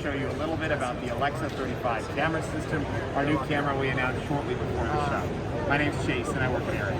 show you a little bit about the Alexa 35 camera system, our new camera we announced shortly before the show. My name's Chase and I work at Arri.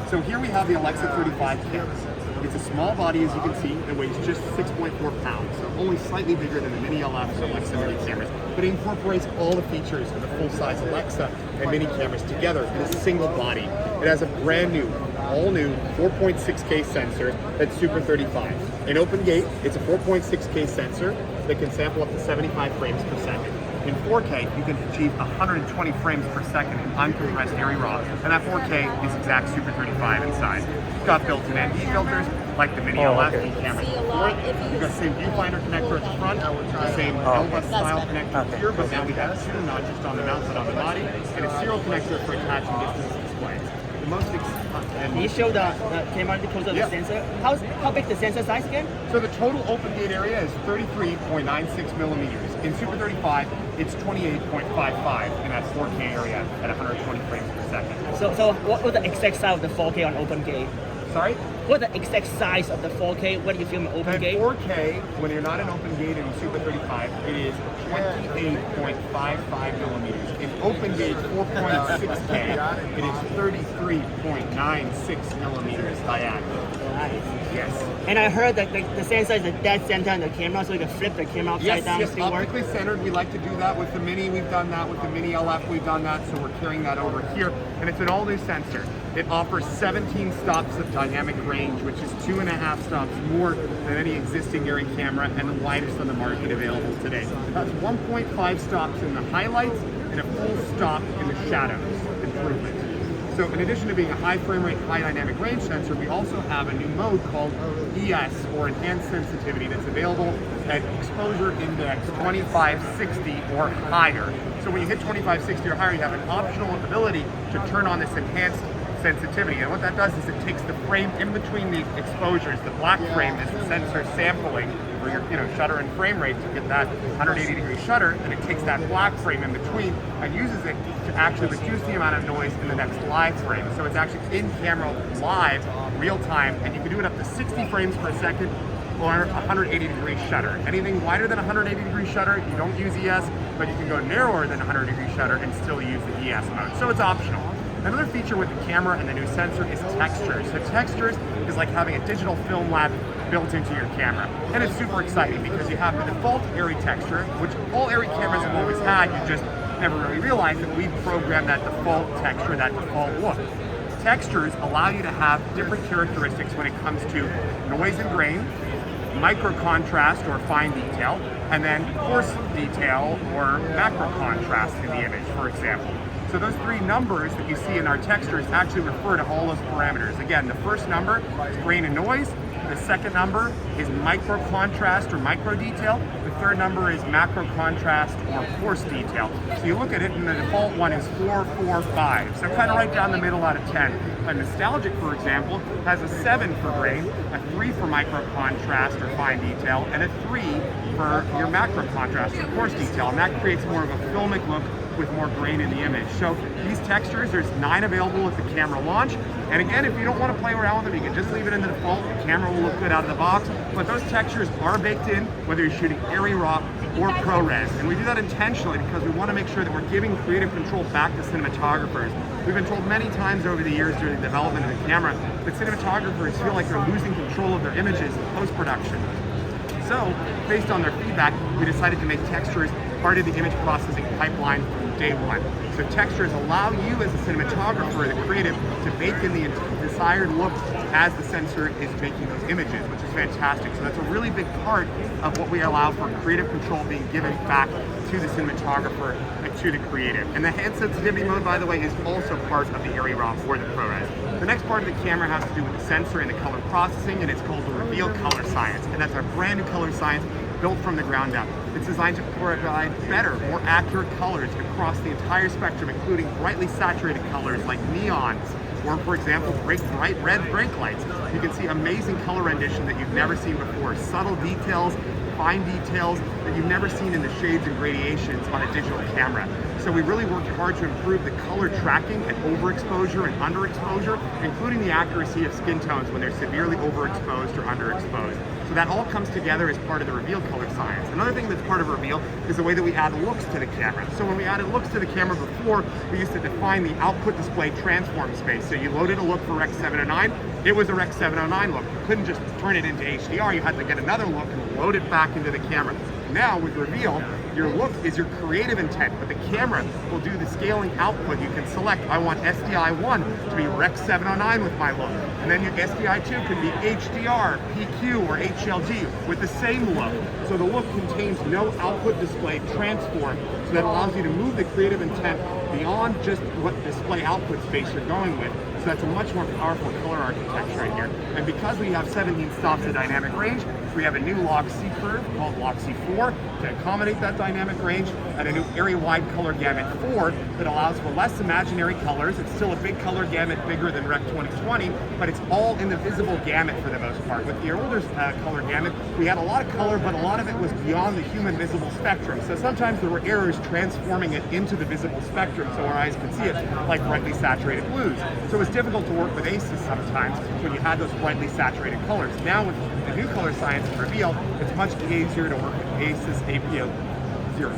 So here we have the Alexa 35 camera. It's a small body, as you can see. It weighs just 6.4 pounds, so only slightly bigger than the Mini LF or Alexa Mini cameras, but it incorporates all the features of the full-size Alexa and Mini cameras together in a single body. It has a brand new, all new 4.6K sensor that's Super 35. In open gate, it's a 4.6K sensor that can sample up to 75 frames per second. In 4K, you can achieve 120 frames per second in uncompressed Arri RAW, and that 4K is exact Super 35 inside. It's got built-in ND filters, like the Mini LF camera. You've got the same viewfinder connector at the front, the same Elba style connector here, but now we have two, not just on the mount, but on the body, and a serial connector for attaching distance displays. Can you show the camera because of the sensor? How big the sensor size again? So the total open gate area is 33.96 millimeters. In Super 35, it's 28.55 in that 4K area at 120 frames per second. So what was the exact size of the 4K on open gate? Sorry? What the exact size of the 4K when you film an open gate? 4K, when you're not an open gate in Super 35, it is 28.55 millimeters. In open gate 4.6K, it is 33.96 millimeters diameter. Nice. Yes. And I heard that the sensor is a dead center in the camera, so you can flip the camera upside down. Yes, optically centered. We like to do that with the Mini. We've done that with the Mini LF. We've done that, so we're carrying that over here. And it's an all-new sensor. It offers 17 stops of dynamic range, which is 2.5 stops more than any existing Arri camera and the widest on the market available today. That's 1.5 stops in the highlights and a full stop in the shadows improvement. So in addition to being a high frame rate, high dynamic range sensor, we also have a new mode called ES, or Enhanced Sensitivity, that's available at exposure index 2560 or higher. So when you hit 2560 or higher, you have an optional ability to turn on this enhanced sensitivity. And what that does is it takes the frame in between the exposures. The black frame is the sensor sampling for your shutter and frame rate to get that 180-degree shutter, and it takes that black frame in between and uses it to actually reduce the amount of noise in the next live frame. So it's actually in camera live, real time, and you can do it up to 60 frames per second or 180-degree shutter. Anything wider than 180-degree shutter, you don't use ES, but you can go narrower than 100-degree shutter and still use the ES mode. So it's optional. Another feature with the camera and the new sensor is textures. So textures is like having a digital film lab built into your camera. And it's super exciting because you have the default Arri texture, which all Arri cameras have always had. You just never really realized that we programmed that default texture, that default look. Textures allow you to have different characteristics when it comes to noise and grain, micro contrast or fine detail, and then coarse detail or macro contrast in the image, for example. So those three numbers that you see in our textures actually refer to all those parameters. Again, the first number is grain and noise. The second number is micro contrast or micro detail. The third number is macro contrast or coarse detail. So you look at it and the default one is 4, 4, 5. So kind of right down the middle out of 10. A Nostalgic, for example, has a 7 for grain, a 3 for micro contrast or fine detail, and a 3 for your macro contrast or coarse detail. And that creates more of a filmic look with more grain in the image. So these textures, there's 9 available at the camera launch. And again, if you don't want to play around with them, you can just leave it in the default. The camera will look good out of the box. But those textures are baked in, whether you're shooting Arri RAW or ProRes. And we do that intentionally because we want to make sure that we're giving creative control back to cinematographers. We've been told many times over the years during the development of the camera that cinematographers feel like they're losing control of their images in post-production. So, based on their feedback, we decided to make textures part of the image processing pipeline from day one. So textures allow you as a cinematographer, the creative, to bake in the desired look as the sensor is making those images, which is fantastic. So that's a really big part of what we allow for creative control being given back to the cinematographer and to the creative. And the hand sensitivity mode, by the way, is also part of the Arri RAW or the ProRes. The next part of the camera has to do with the sensor and the color processing, and it's called the Reveal Color Science. And that's our brand new color science built from the ground up. It's designed to provide better, more accurate colors across the entire spectrum, including brightly saturated colors like neons, or for example, bright red brake lights. You can see amazing color rendition that you've never seen before, subtle details, fine details that you've never seen in the shades and gradations on a digital camera. So we really worked hard to improve the color tracking and overexposure and underexposure, including the accuracy of skin tones when they're severely overexposed or underexposed. So that all comes together as part of the reveal color science. Another thing that's part of reveal is the way that we add looks to the camera. So when we added looks to the camera before, we used to define the output display transform space. So you loaded a look for Rec 709, it was a Rec 709 look. You couldn't just turn it into HDR, you had to get another look and load it back into the camera. Now with reveal, your look is your creative intent, but the camera will do the scaling output. You can select, I want SDI1 to be Rec 709 with my look. And then your SDI2 can be HDR, PQ, or HLG with the same look. So the look contains no output display transform, so that allows you to move the creative intent beyond just what display output space you're going with. So that's a much more powerful color architecture in here. And because we have 17 stops of dynamic range, we have a new log C curve called log C4 to accommodate that dynamic range, and a new area-wide color gamut 4 that allows for less imaginary colors. It's still a big color gamut, bigger than Rec 2020, but it's all in the visible gamut for the most part. With the older color gamut, we had a lot of color, but a lot of it was beyond the human visible spectrum. So sometimes there were errors transforming it into the visible spectrum so our eyes could see it, like brightly saturated blues. So it was difficult to work with ACES sometimes when you had those brightly saturated colors. Now with the new color science and reveal, it's much easier to work with ACES APO 0.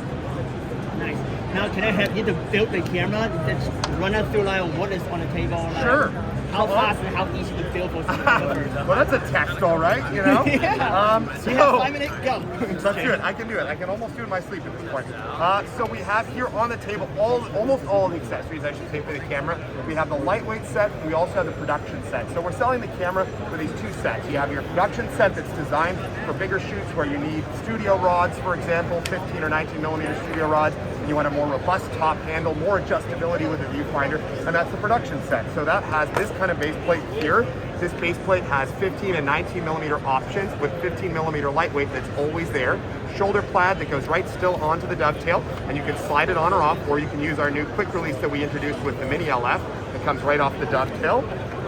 Nice. Now, can I have you to build the camera? Let's run us through like what is on the table. Like, sure. How fast and how easy to build for cinematography. Well, that's a test, all right, you know? Yeah. So you have 5 minutes, go. Let's do it. I can do it. I can almost do it in my sleep at this point. So we have here on the table almost all of the accessories, I should say, for the camera. We have the lightweight set. We also have the production set. So we're selling the camera with these two sets. You have your production set that's designed for bigger shoots where you need studio rods, for example, 15 or 19 millimeter studio rods. You want a more robust top handle, more adjustability with the viewfinder, and that's the production set. So that has this kind of base plate here. This base plate has 15 and 19 millimeter options with 15 millimeter lightweight that's always there. Shoulder plaid that goes right still onto the dovetail, and you can slide it on or off, or you can use our new quick release that we introduced with the Mini LF that comes right off the dovetail.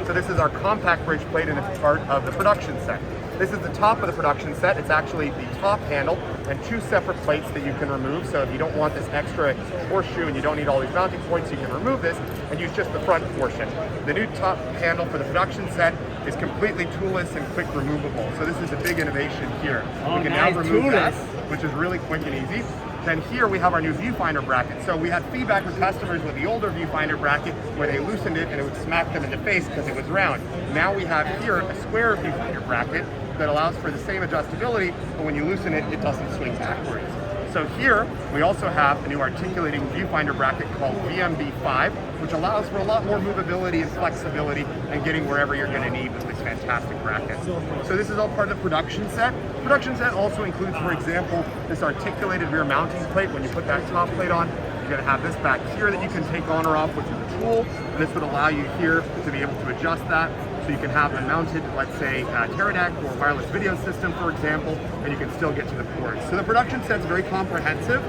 So this is our compact bridge plate, and it's part of the production set. This is the top of the production set. It's actually the top handle and two separate plates that you can remove. So if you don't want this extra horseshoe and you don't need all these mounting points, you can remove this and use just the front portion. The new top handle for the production set is completely toolless and quick removable. So this is a big innovation here. Oh, we can nice. now remove that, Toolless. which is really quick and easy. Then here we have our new viewfinder bracket. So we had feedback from customers with the older viewfinder bracket where they loosened it and it would smack them in the face because it was round. Now we have here a square viewfinder bracket that allows for the same adjustability, but when you loosen it, it doesn't swing backwards. So here, we also have a new articulating viewfinder bracket called VMB5, which allows for a lot more movability and flexibility and getting wherever you're gonna need with this fantastic bracket. So this is all part of the production set. Production set also includes, for example, this articulated rear mounting plate. When you put that top plate on, you're gonna have this back here that you can take on or off with the tool. And this would allow you here to be able to adjust that. So you can have a mounted, let's say, Teradek or wireless video system, for example, and you can still get to the ports. So the production set's very comprehensive.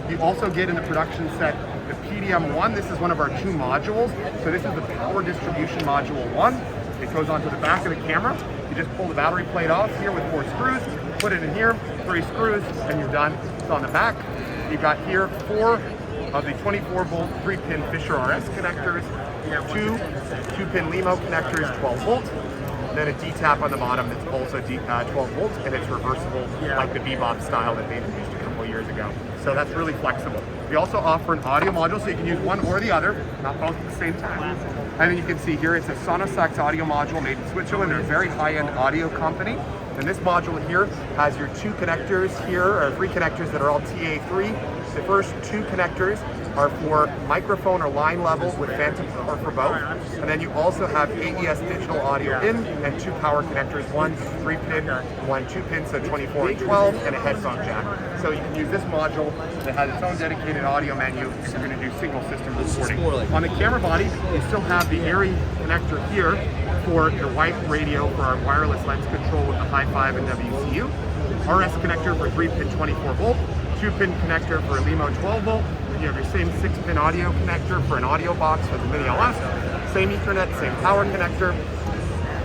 You also get in the production set the PDM1. This is one of our two modules. So this is the power distribution module 1. It goes onto the back of the camera. You just pull the battery plate off here with 4 screws, put it in here, 3 screws, and you're done. It's on the back. You've got here 4 of the 24-volt 3-pin Fisher RS connectors, 2 2-pin LEMO connectors, 12 volt, and then a D-tap on the bottom that's also 12 volts, and it's reversible like the Bebop style that they introduced a couple of years ago. So that's really flexible. We also offer an audio module, so you can use one or the other, not both at the same time. And then you can see here, it's a Sonosax audio module made in Switzerland. They're a very high-end audio company. And this module here has your 2 connectors here, or 3 connectors that are all TA3. The first 2 connectors are for microphone or line level with phantom power for both. And then you also have AES digital audio in and 2 power connectors, one 3-pin, one 2-pin, so 24 and 12, and a headphone jack. So you can use this module that has its own dedicated audio menu if you're going to do single system recording. On the camera body, you still have the Arri connector here for your white radio for our wireless lens control with the Hi5 and WCU. RS connector for 3-pin 24 volt. 2-pin connector for a LEMO 12 volt. You have your same 6-pin audio connector for an audio box with a Mini LF. Same Ethernet, same power connector.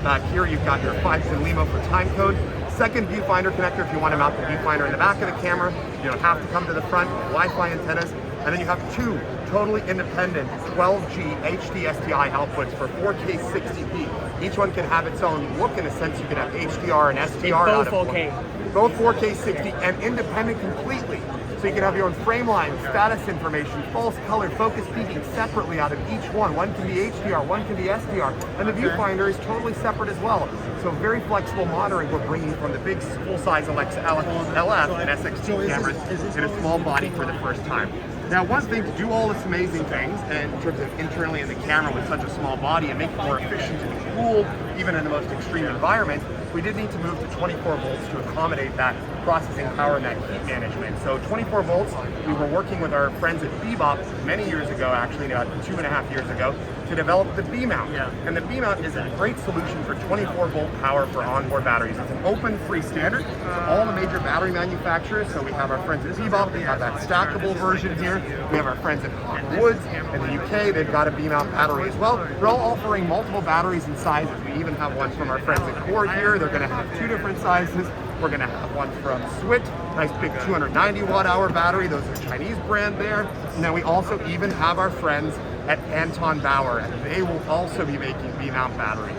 Back here you've got your 5-pin LEMO for time code. Second viewfinder connector if you want to mount the viewfinder in the back of the camera. You don't have to come to the front. Wi-Fi antennas. And then you have two totally independent 12G HD SDI outputs for 4K 60p. Each one can have its own look. In a sense, you can have HDR and SDR out of both 4K. both 4K 60 and independent completely. So you can have your own frame line, status information, false color, focus peaking separately out of each one. One can be HDR, one can be SDR, and the viewfinder is totally separate as well. So very flexible monitoring we're bringing from the big full-size Alexa LF and SX2 cameras in a small body for the first time. Now, one thing to do all this amazing things, and in terms of internally in the camera with such a small body and make it more efficient and cool, even in the most extreme environments, we did need to move to 24 volts to accommodate that processing power and that heat management. So 24 volts, we were working with our friends at Bebop many years ago, actually about 2.5 years ago, to develop the B-mount. Yeah. And the B-mount is a great solution for 24 volt power for onboard batteries. It's an open free standard for all the major battery manufacturers. So we have our friends at Bebop, they have that stackable version here. We have our friends at Hot Woods in the UK, they've got a B-mount battery as well. We're all offering multiple batteries and sizes. We even have one from our friends at Core here. They're going to have two different sizes. We're going to have one from Swit, nice big 290 watt hour battery. Those are Chinese brand there. And then we also even have our friends at Anton Bauer, and they will also be making B-mount batteries.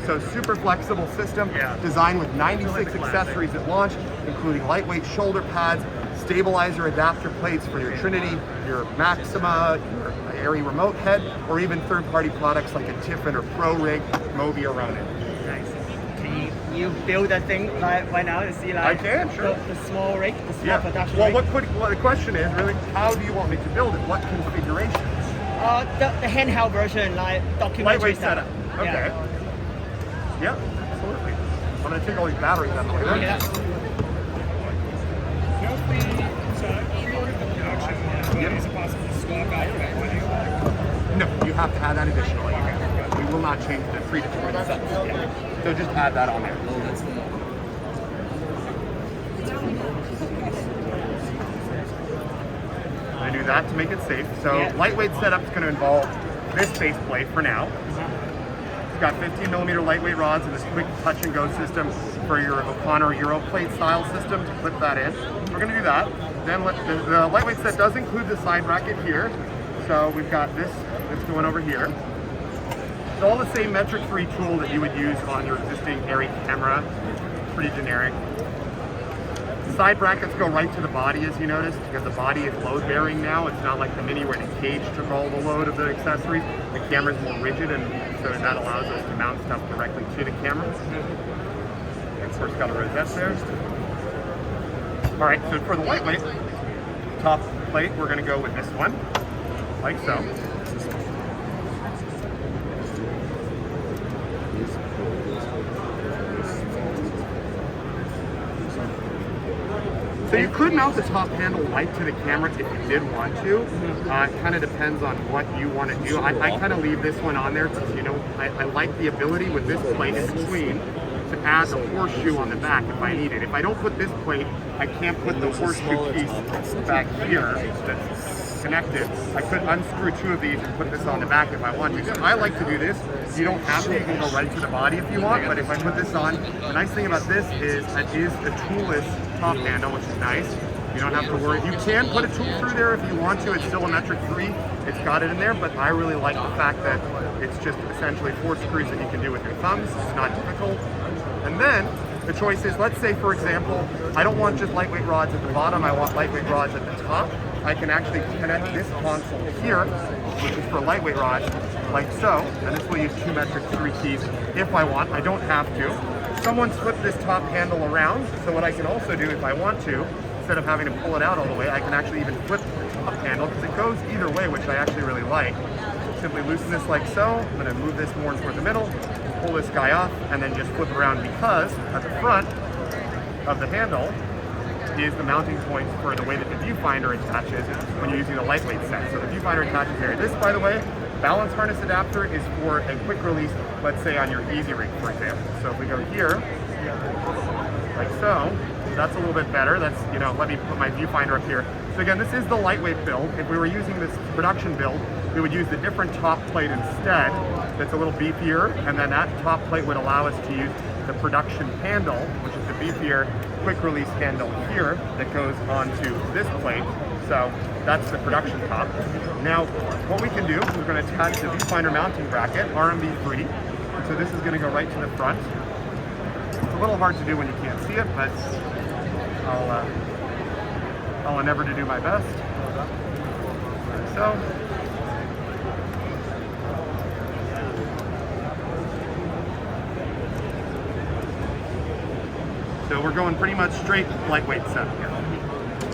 So super flexible system, designed with 96 accessories at launch, including lightweight shoulder pads, stabilizer adapter plates for your Trinity, your Maxima, your Arri remote head, or even third-party products like a Tiffin or Pro Rig, Movi or Ronin. Nice. Can you build that thing like right now to see like I can, sure. the small rig, the small production Well, rig? well, the question is really, how do you want me to build it? What configuration? The handheld version, like documentary Lightweight style. setup. Okay. Yeah, absolutely. I'm going to take all these batteries out of the way. Right? Yeah. Is it possible to swap out that? No, you have to add that additionally. We will not change the predetermined sets. So just add that on there. I do that to make it safe. So lightweight setup is going to involve this base plate for now. It's got 15mm lightweight rods and this quick touch and go system for your O'Connor Euro plate style system to clip that in. We're going to do that. Then the lightweight set does include the side bracket here. So we've got this that's going over here. It's all the same metric free tool that you would use on your existing Arri camera. Pretty generic. Side brackets go right to the body, as you noticed, because the body is load bearing now. It's not like the Mini where the cage took all the load of the accessories. The camera's more rigid, and so that allows us to mount stuff directly to the camera. Of course, got a rosette there. All right, so for the lightweight top plate, we're going to go with this one, like so. So you could mount the top handle right to the camera if you did want to. It kind of depends on what you want to do. I kind of leave this one on there because, you know, I like the ability with this plate in between to add the horseshoe on the back if I need it. If I don't put this plate, I can't put the horseshoe piece back here that's connected. I could unscrew two of these and put this on the back if I want to. So I like to do this. You don't have to. You can go right to the body if you want, but if I put this on, the nice thing about this is it is a toolless top handle, which is nice. You don't have to worry. You can put a tool through there if you want to. It's still a metric 3. It's got it in there, but I really like the fact that it's just essentially 4 screws that you can do with your thumbs. It's not difficult. And then the choice is, let's say for example, I don't want just lightweight rods at the bottom, I want lightweight rods at the top. I can actually connect this console here, which is for lightweight rods, like so, and this will use 2 metric 3 keys if I want. I don't have to. Someone flipped this top handle around, so what I can also do if I want to, instead of having to pull it out all the way, I can actually even flip the top handle, because it goes either way, which I actually really like. Simply loosen this like so. I'm going to move this more toward the middle, pull this guy off, and then just flip around, because at the front of the handle is the mounting point for the way that the viewfinder attaches when you're using the lightweight set. So the viewfinder attaches here. This, by the way, balance harness adapter is for a quick release, let's say on your Easy Rig, for example. So if we go here, like so, that's a little bit better. That's, you know, let me put my viewfinder up here. So again, this is the lightweight build. If we were using this production build, we would use the different top plate instead. That's a little beefier, and then that top plate would allow us to use the production handle, which is the beefier quick release handle here that goes onto this plate. So that's the production top. Now, what we can do, we're going to attach the viewfinder mounting bracket, RMB3. So this is going to go right to the front. It's a little hard to do when you can't see it, but I'll endeavor to do my best. Like so. So we're going pretty much straight lightweight set here.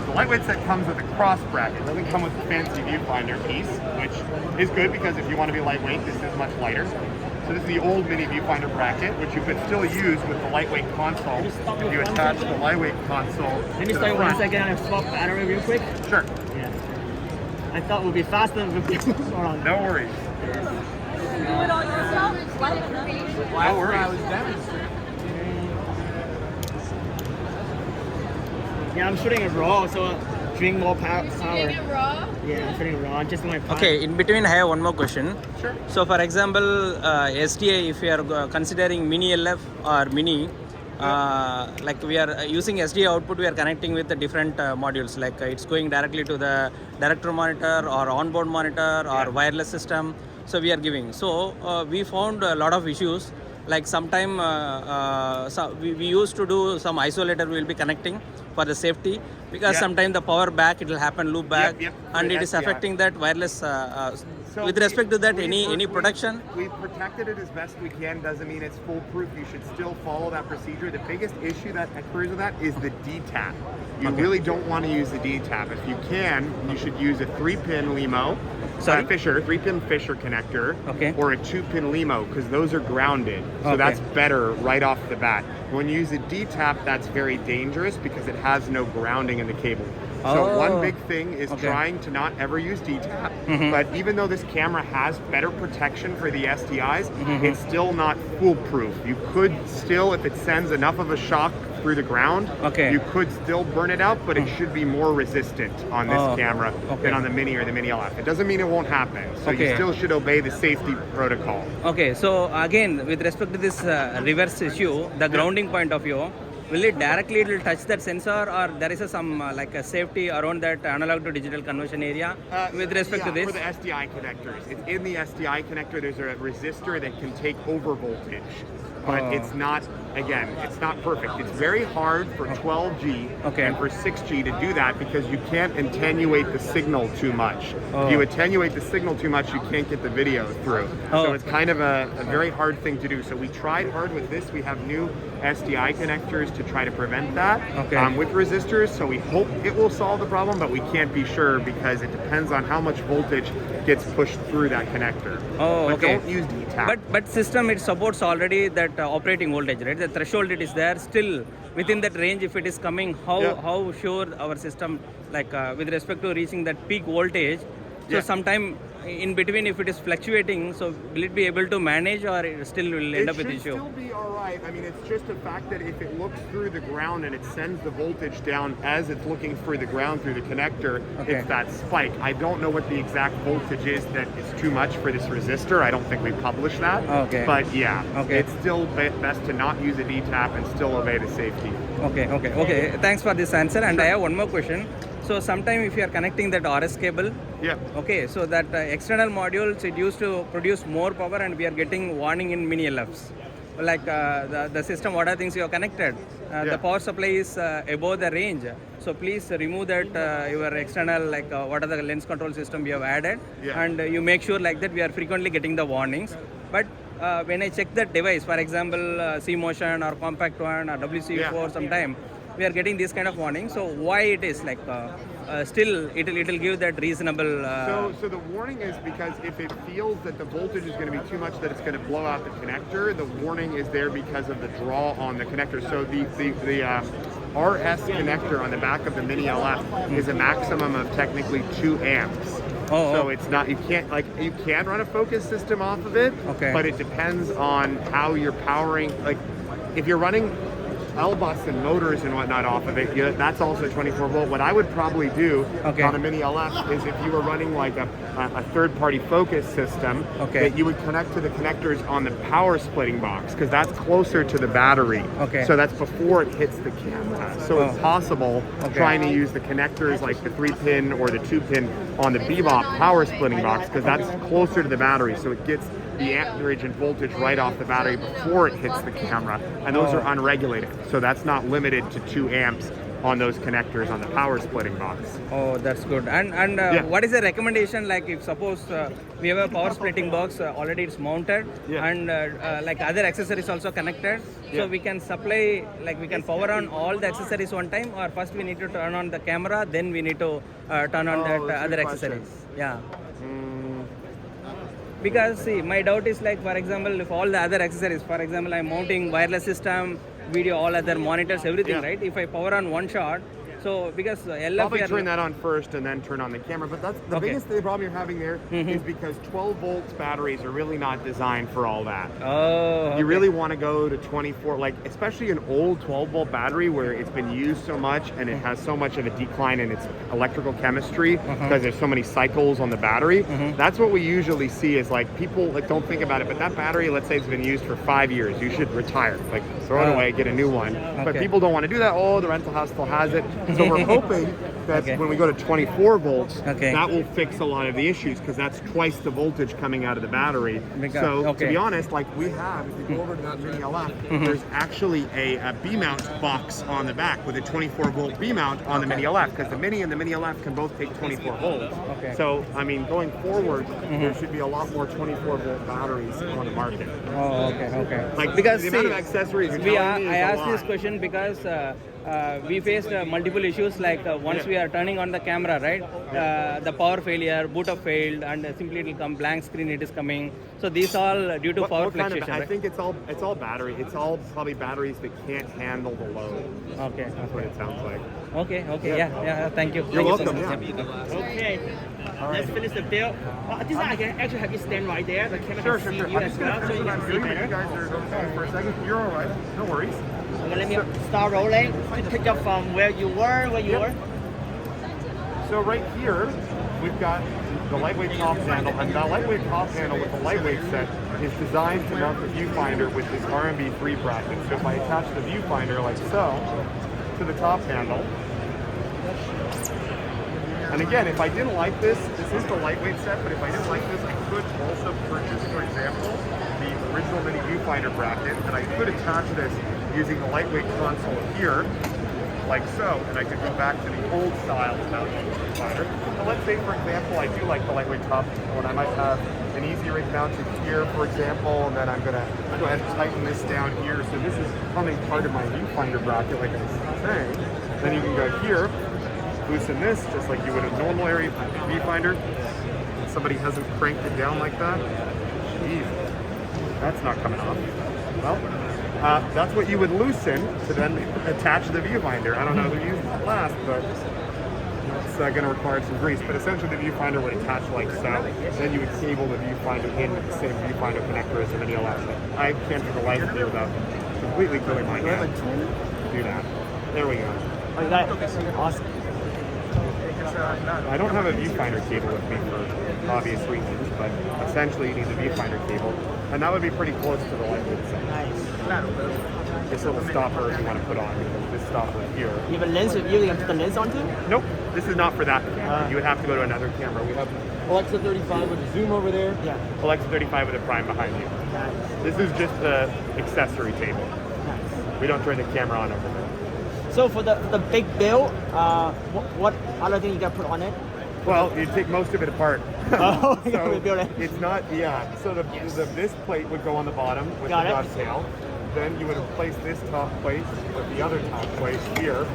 The lightweight set comes with a cross bracket. It doesn't come with the fancy viewfinder piece, which is good because if you want to be lightweight, this is much lighter. So this is the old mini viewfinder bracket, which you could still use with the lightweight console. If you attach the lightweight console Let me start 1 second and swap battery real quick. Sure. Yeah. I thought it would be faster with No worries. Do it all yourself? No worries. Yeah, I'm shooting it raw, so drink more power. Shooting it raw? Yeah, I'm shooting it raw. Just my power. Okay, in between I have one more question. Sure. So for example, SDI, if you are considering mini LF or mini, like we are using SDI output, we are connecting with the different modules, like it's going directly to the director monitor or onboard monitor or wireless system. So we are giving. So we found a lot of issues. Like sometime so we used to do some isolator we will be connecting for the safety, because sometimes the power back, it will happen loop back, and it is affecting that wireless. So with respect to that, any protection? We've protected it as best we can. Doesn't mean it's foolproof. You should still follow that procedure. The biggest issue that occurs with that is the D-tap. You really don't want to use the D-tap. If you can, you should use a 3-pin LEMO, Fisher, 3-pin Fisher connector, or a 2-pin LEMO, because those are grounded. So that's better right off the bat. When you use a D-tap, that's very dangerous because it has no grounding in the cable. So one big thing is trying to not ever use D-tap, but even though this camera has better protection for the SDIs, it's still not foolproof. You could still, if it sends enough of a shock through the ground, you could still burn it out, but it should be more resistant on this camera than on the Mini or the Mini LF. It doesn't mean it won't happen, so you still should obey the safety protocol. Okay, so again, with respect to this reverse issue, the grounding point of view, will it directly touch that sensor, or there is some like a safety around that analog to digital conversion area with respect to this? For the SDI connectors, it's in the SDI connector. There's a resistor that can take over voltage, but it's not. Again, it's not perfect. It's very hard for 12G and for 6G to do that because you can't attenuate the signal too much. If you attenuate the signal too much, you can't get the video through. So it's kind of a very hard thing to do. So we tried hard with this. We have new SDI connectors to try to prevent that with resistors. So we hope it will solve the problem, but we can't be sure because it depends on how much voltage gets pushed through that connector. But don't use D-tap. But system, it supports already that operating voltage, right? The threshold, it is there still within that range. If it is coming, how sure our system, like with respect to reaching that peak voltage, so sometime in between, if it is fluctuating, so will it be able to manage, or it still will end up with issue? It should still be all right. I mean, it's just a fact that if it looks through the ground and it sends the voltage down as it's looking through the ground through the connector, it's that spike. I don't know what the exact voltage is that is too much for this resistor. I don't think we published that. But it's still best to not use a D-tap and still obey the safety. Okay. Thanks for this answer. And I have one more question. So sometime if you are connecting that RS cable, so that external modules, it used to produce more power and we are getting warning in mini LFs. Like the system, what are things you are connected? The power supply is above the range. So please remove that your external, like what are the lens control system you have added, and you make sure like that we are frequently getting the warnings. But when I check that device, for example, C Motion or Compact One or WC4 sometime, we are getting this kind of warning. So why it is like still it'll give that reasonable so the warning is because if it feels that the voltage is going to be too much that it's going to blow out the connector, the warning is there because of the draw on the connector. So the RS connector on the back of the Mini LF is a maximum of technically 2 amps. So it's not, you can run a focus system off of it, but it depends on how you're powering. Like if you're running L-bus and motors and whatnot off of it. That's also 24 volt. What I would probably do on a Mini LF is if you were running like a third-party focus system, that you would connect to the connectors on the power splitting box, because that's closer to the battery. So that's before it hits the camera. So it's possible trying to use the connectors like the 3-pin or the 2-pin on the Bebop power splitting box, because that's closer to the battery. So it gets the amperage and voltage right off the battery before it hits the camera, and those are unregulated, so that's not limited to 2 amps on those connectors on the power splitting box. Oh, that's good. And what is the recommendation, like if suppose we have a power splitting box already it's mounted, and like other accessories also connected, so we can supply, like we can power on all the accessories one time, or first we need to turn on the camera, then we need to turn on that other accessories? Because see, my doubt is like, for example, if all the other accessories, for example, I'm mounting wireless system, video, all other monitors, everything, right? If I power on one shot, so because LF, probably turn that on first and then turn on the camera. But that's the biggest problem you're having there is because 12 volts batteries are really not designed for all that. You really want to go to 24, like especially an old 12 volt battery where it's been used so much and it has so much of a decline in its electrical chemistry because there's so many cycles on the battery. That's what we usually see is like people like don't think about it, but that battery, let's say it's been used for 5 years, you should retire, like throw it away, get a new one. But people don't want to do that. Oh, the rental house still has it. So we're hoping that when we go to 24 volts, that will fix a lot of the issues, because that's twice the voltage coming out of the battery. So to be honest, like we have, if you go over to that Mini LF, there's actually a B-mount box on the back with a 24 volt B-mount on the Mini LF, because the Mini and the Mini LF can both take 24 volts. So, I mean, going forward, there should be a lot more 24 volt batteries on the market. Like, because the amount of accessories I asked this question because we faced multiple issues, like once we are turning on the camera, right, the power failure, boot up failed, and simply it will come blank screen, it is coming. So these all due to power fluctuation. I think it's all battery. It's all probably batteries that can't handle the load. That's what it sounds like. Yeah, thank you. You're welcome. Okay. Let's finish the build. This one I can actually have you stand right there. The camera can see you as well, so you can see better. You guys are okay for a second. You're all right. No worries. Okay, let me start rolling. Pick up from where you were. So right here, we've got the lightweight top handle, and that lightweight top handle with the lightweight set is designed to mount the viewfinder with this RMB3 bracket. So if I attach the viewfinder like so to the top handle, and again, if I didn't like this is the lightweight set, but if I didn't like this, I could also purchase, for example, the original Mini viewfinder bracket, and I could attach this using the lightweight console here, like so, and I could go back to the old style mounting viewfinder. But let's say, for example, I do like the lightweight top handle, and I might have an easy rig mounted here, for example, and then I'm gonna go ahead and tighten this down here. So this is becoming part of my viewfinder bracket, like I was saying. Then you can go here, loosen this, just like you would a normal area viewfinder. Somebody hasn't cranked it down like that. Jeez, that's not coming off. Well, that's what you would loosen to then attach the viewfinder. I don't know who used that last, but it's going to require some grease. But essentially the viewfinder would attach like so. Then you would cable the viewfinder in with the same viewfinder connector as the Mini LF. I can't for the life of me without completely killing my hand. Do that. There we go. Oh, you got it. Awesome. I don't have a viewfinder cable with me for obvious reasons, but essentially you need the viewfinder cable, and that would be pretty close to the lightweight set. Nice. This little stopper you want to put on, because this stopper here. You have a lens with you, you can put the lens on too? Nope, this is not for that camera. You would have to go to another camera. We have Alexa 35 with a zoom over there. Yeah. Alexa 35 with a prime behind you. Nice. This is just the accessory table. Nice. We don't turn the camera on over there. So for the big build, what other thing you got to put on it? Well, you take most of it apart. Oh, you so rebuild it. It's not, so this plate would go on the bottom with Got the it. dovetail. Then you would replace this top plate with the other top plate here.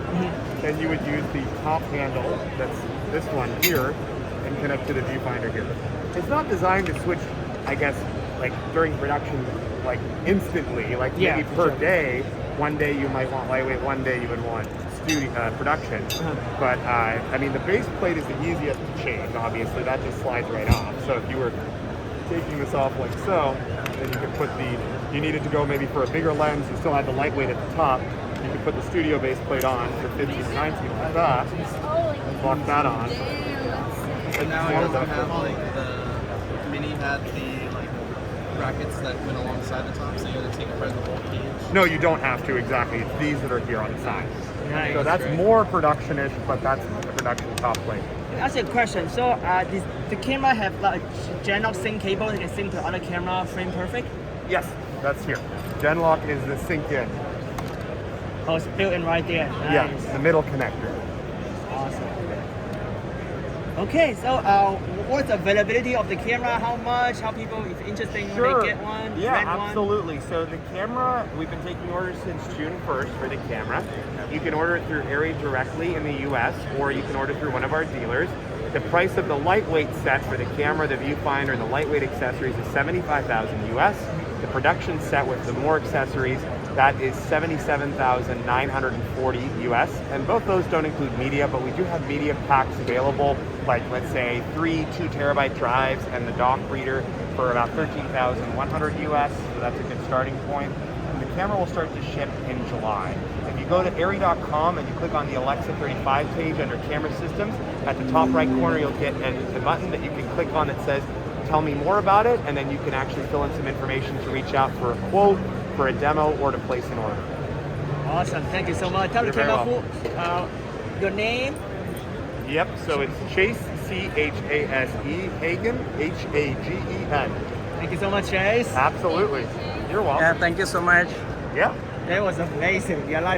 Then you would use the top handle, that's this one here, and connect to the viewfinder here. It's not designed to switch, I guess, like during production, like instantly, like maybe per day. One day you might want lightweight, one day you would want production. But I mean, the base plate is the easiest to change, obviously. That just slides right off. So if you were taking this off like so, then you could put you needed to go maybe for a bigger lens, you still had the lightweight at the top, you put the studio base plate on for 15 to 19 like that. Lock that on. And now it doesn't have like the Mini had the like brackets that went alongside the top, so you had to take apart the whole cage. No, you don't have to exactly. It's these that are here on the side. Nice. So that's more production-ish, but that's the production top plate. Let me ask you a question. So the camera have like Genlock sync cable that can sync to other camera frame perfect? Yes, that's here. Genlock is the sync in. Oh, it's built in right there. Nice. Yeah, the middle connector. Awesome. Okay, so what's the availability of the camera? How much? How people, if interested, when they get one? Yeah, rent one? absolutely. So the camera, we've been taking orders since June 1st for the camera. You can order it through Arri directly in the US, or you can order through one of our dealers. The price of the lightweight set for the camera, the viewfinder, and the lightweight accessories is $75,000 US. The production set with the more accessories, that is $77,940 US. And both those don't include media, but we do have media packs available, like let's say 3 2-terabyte drives and the dock reader for about $13,100 US. So that's a good starting point. And the camera will start to ship in July. If you go to Arri.com and you click on the Alexa 35 page under camera systems, at the top right corner you'll get a button that you can click on that says tell me more about it, and then you can actually fill in some information to reach out for a quote, for a demo, or to place an order. Awesome, thank you so much. Tell the You're very camera your name. Yep, so it's Chase, C-H-A-S-E, Hagen, H-A-G-E-N. Thank you so much, Chase. Absolutely. You're welcome. Yeah, thank you so much. Yeah. That was amazing. Your life.